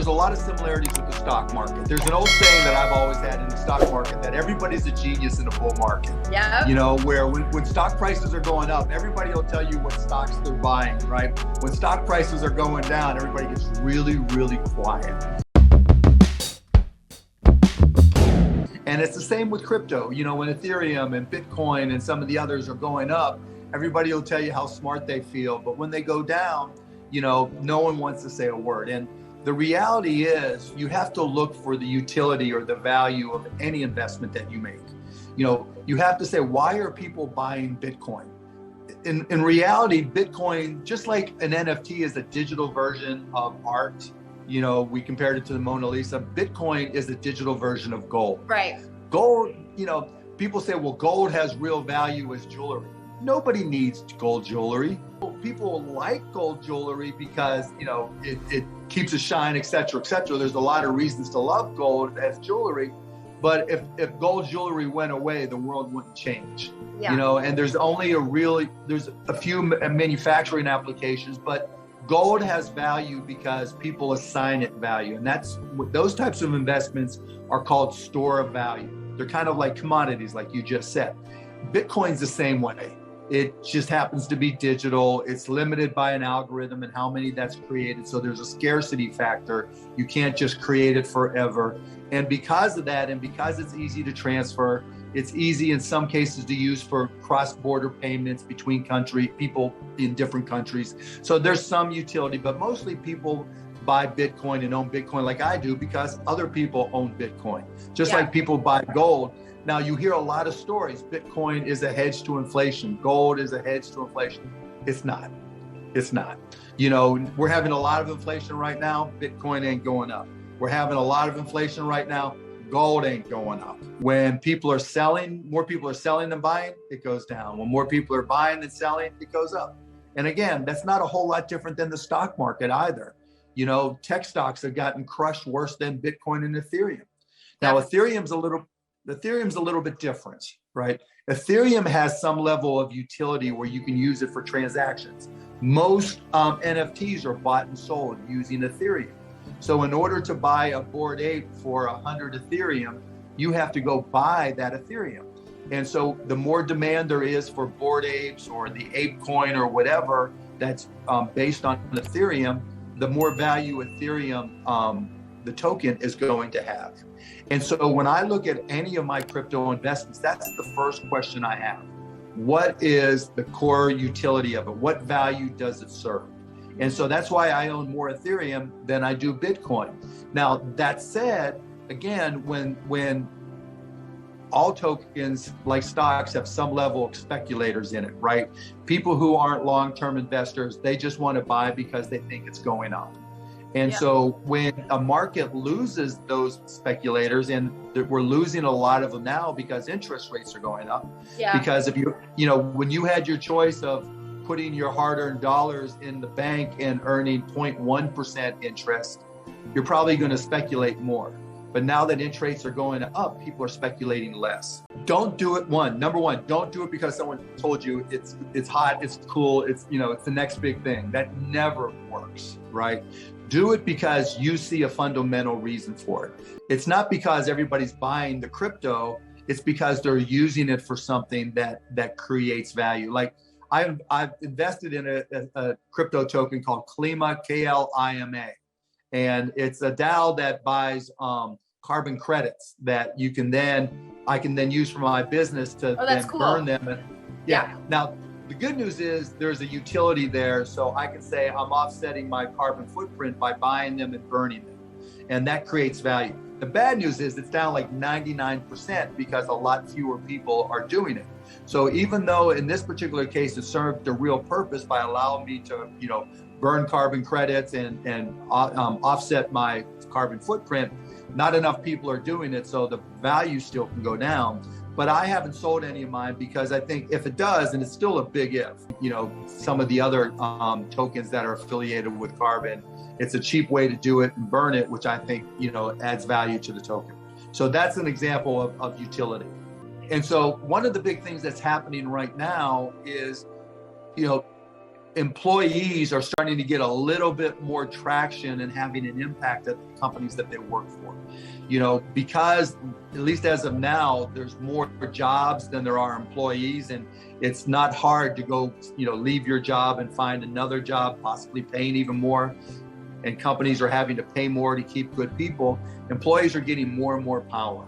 there's a lot of similarities with the stock market. There's an old saying that I've always had in the stock market that everybody's a genius in a bull market. Yeah. You know, where when stock prices are going up, everybody will tell you what stocks they're buying, right? When stock prices are going down, everybody gets really, really quiet. And it's the same with crypto. You know, when Ethereum and Bitcoin and some of the others are going up, everybody will tell you how smart they feel. But when they go down, you know, no one wants to say a word. And the reality is you have to look for the utility or the value of any investment that you make. You know, you have to say, why are people buying Bitcoin? In reality, Bitcoin, just like an NFT is a digital version of art, you know, we compared it to the Mona Lisa. Bitcoin is a digital version of gold. Right. Gold, you know, people say, well, gold has real value as jewelry. Nobody needs gold jewelry. People like gold jewelry because, you know, it keeps a shine, et cetera, et cetera. There's a lot of reasons to love gold as jewelry. But if gold jewelry went away, the world wouldn't change. Yeah. You know, and there's a few manufacturing applications, but gold has value because people assign it value. And that's what those types of investments are called store of value. They're kind of like commodities, like you just said. Bitcoin's the same way. It just happens to be digital. It's limited by an algorithm and how many that's created. So there's a scarcity factor. You can't just create it forever. And because of that, and because it's easy to transfer, it's easy in some cases to use for cross-border payments between people in different countries. So there's some utility, but mostly people buy Bitcoin and own Bitcoin like I do because other people own Bitcoin. Just like people buy gold. Now you hear a lot of stories. Bitcoin is a hedge to inflation. Gold is a hedge to inflation. It's not. It's not. You know, we're having a lot of inflation right now. Bitcoin ain't going up. We're having a lot of inflation right now. Gold ain't going up. When people are selling, more people are selling than buying, it goes down. When more people are buying than selling, it goes up. And again, that's not a whole lot different than the stock market either. You know, tech stocks have gotten crushed worse than Bitcoin and Ethereum. Now, Ethereum's a little bit different, right? Ethereum has some level of utility where you can use it for transactions. Most NFTs are bought and sold using Ethereum. So in order to buy a Bored Ape for 100 Ethereum, you have to go buy that Ethereum. And so the more demand there is for Bored Apes or the Ape coin or whatever that's based on Ethereum, the more value Ethereum, the token, is going to have. And so when I look at any of my crypto investments, that's the first question I have. What is the core utility of it? What value does it serve? And so that's why I own more Ethereum than I do Bitcoin. Now, that said, again, when all tokens like stocks have some level of speculators in it, right? People who aren't long-term investors, they just want to buy because they think it's going up. And so when a market loses those speculators, and we're losing a lot of them now because interest rates are going up. Yeah. Because if you know, when you had your choice of putting your hard-earned dollars in the bank and earning 0.1% interest, you're probably going to speculate more. But now that interest rates are going up, people are speculating less. Don't do it. Number one, don't do it because someone told you it's hot, it's cool, it's, you know, it's the next big thing. That never works, right? Do it because you see a fundamental reason for it. It's not because everybody's buying the crypto, it's because they're using it for something that creates value. Like I've invested in a crypto token called Klima, Klima. And it's a DAO that buys carbon credits that I can then use for my business to then burn them. And now the good news is there's a utility there. So I can say I'm offsetting my carbon footprint by buying them and burning them. And that creates value. The bad news is it's down like 99% because a lot fewer people are doing it. So even though in this particular case, it served a real purpose by allowing me to, you know, burn carbon credits and offset my carbon footprint, not enough people are doing it. So the value still can go down. But I haven't sold any of mine because I think if it does, and it's still a big if, you know, some of the other tokens that are affiliated with carbon, it's a cheap way to do it and burn it, which I think, you know, adds value to the token. So that's an example of utility. And so one of the big things that's happening right now is, you know, employees are starting to get a little bit more traction and having an impact at the companies that they work for. Because at least as of now, there's more jobs than there are employees, and it's not hard to go, leave your job and find another job, possibly paying even more. And companies are having to pay more to keep good people. Employees are getting more and more power.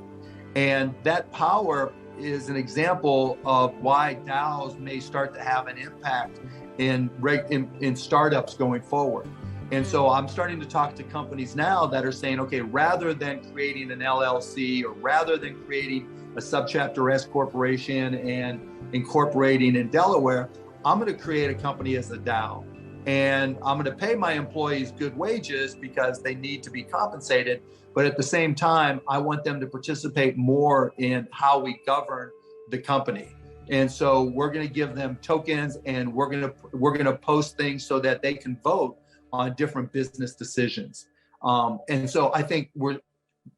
And that power is an example of why DAOs may start to have an impact in startups going forward. And so I'm starting to talk to companies now that are saying, okay, rather than creating an LLC or rather than creating a subchapter S corporation and incorporating in Delaware, I'm going to create a company as a DAO. And I'm going to pay my employees good wages because they need to be compensated. But at the same time, I want them to participate more in how we govern the company. And so we're going to give them tokens, and we're going to post things so that they can vote on different business decisions. And so I think we're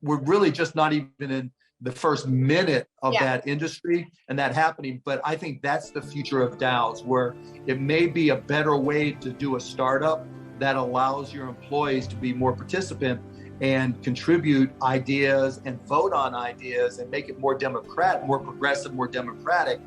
really just not even in the first minute of that industry and that happening. But I think that's the future of DAOs, where it may be a better way to do a startup that allows your employees to be more participant and contribute ideas and vote on ideas and make it more more progressive, more democratic.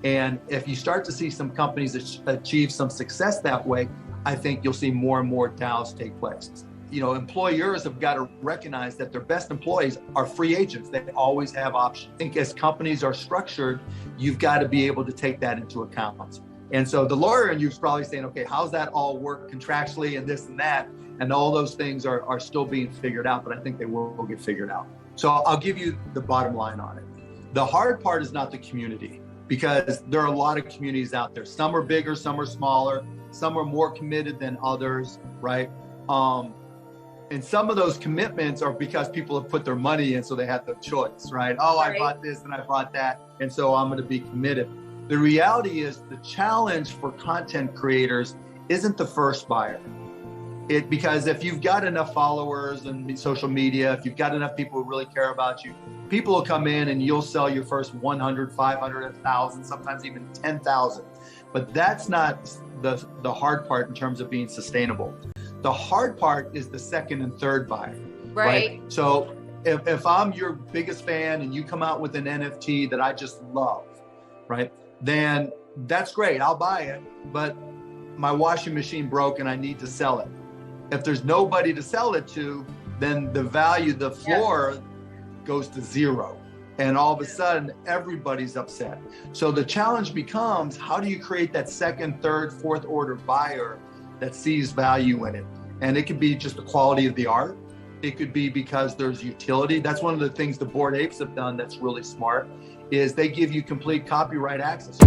And if you start to see some companies achieve some success that way, I think you'll see more and more DAOs take place. Employers have got to recognize that their best employees are free agents. They always have options. I think as companies are structured, you've got to be able to take that into account. And so the lawyer in you is probably saying, okay, how's that all work contractually and this and that? And all those things are still being figured out, but I think they will get figured out. So I'll give you the bottom line on it. The hard part is not the community, because there are a lot of communities out there. Some are bigger, some are smaller, some are more committed than others, right? And some of those commitments are because people have put their money in, so they have the choice, right? Oh, I bought this and I bought that, and so I'm going to be committed. The reality is the challenge for content creators isn't the first buyer. Because if you've got enough followers and social media, if you've got enough people who really care about you, people will come in and you'll sell your first 100, 500, 1,000, sometimes even 10,000. But that's not the hard part in terms of being sustainable. The hard part is the second and third buyer, right? So if I'm your biggest fan and you come out with an NFT that I just love, right? Then that's great, I'll buy it, but my washing machine broke and I need to sell it. If there's nobody to sell it to, then the value, the floor goes to zero. And all of a sudden, everybody's upset. So the challenge becomes, how do you create that second, third, fourth order buyer that sees value in it? And it could be just the quality of the art. It could be because there's utility. That's one of the things the Bored Apes have done that's really smart, is they give you complete copyright access.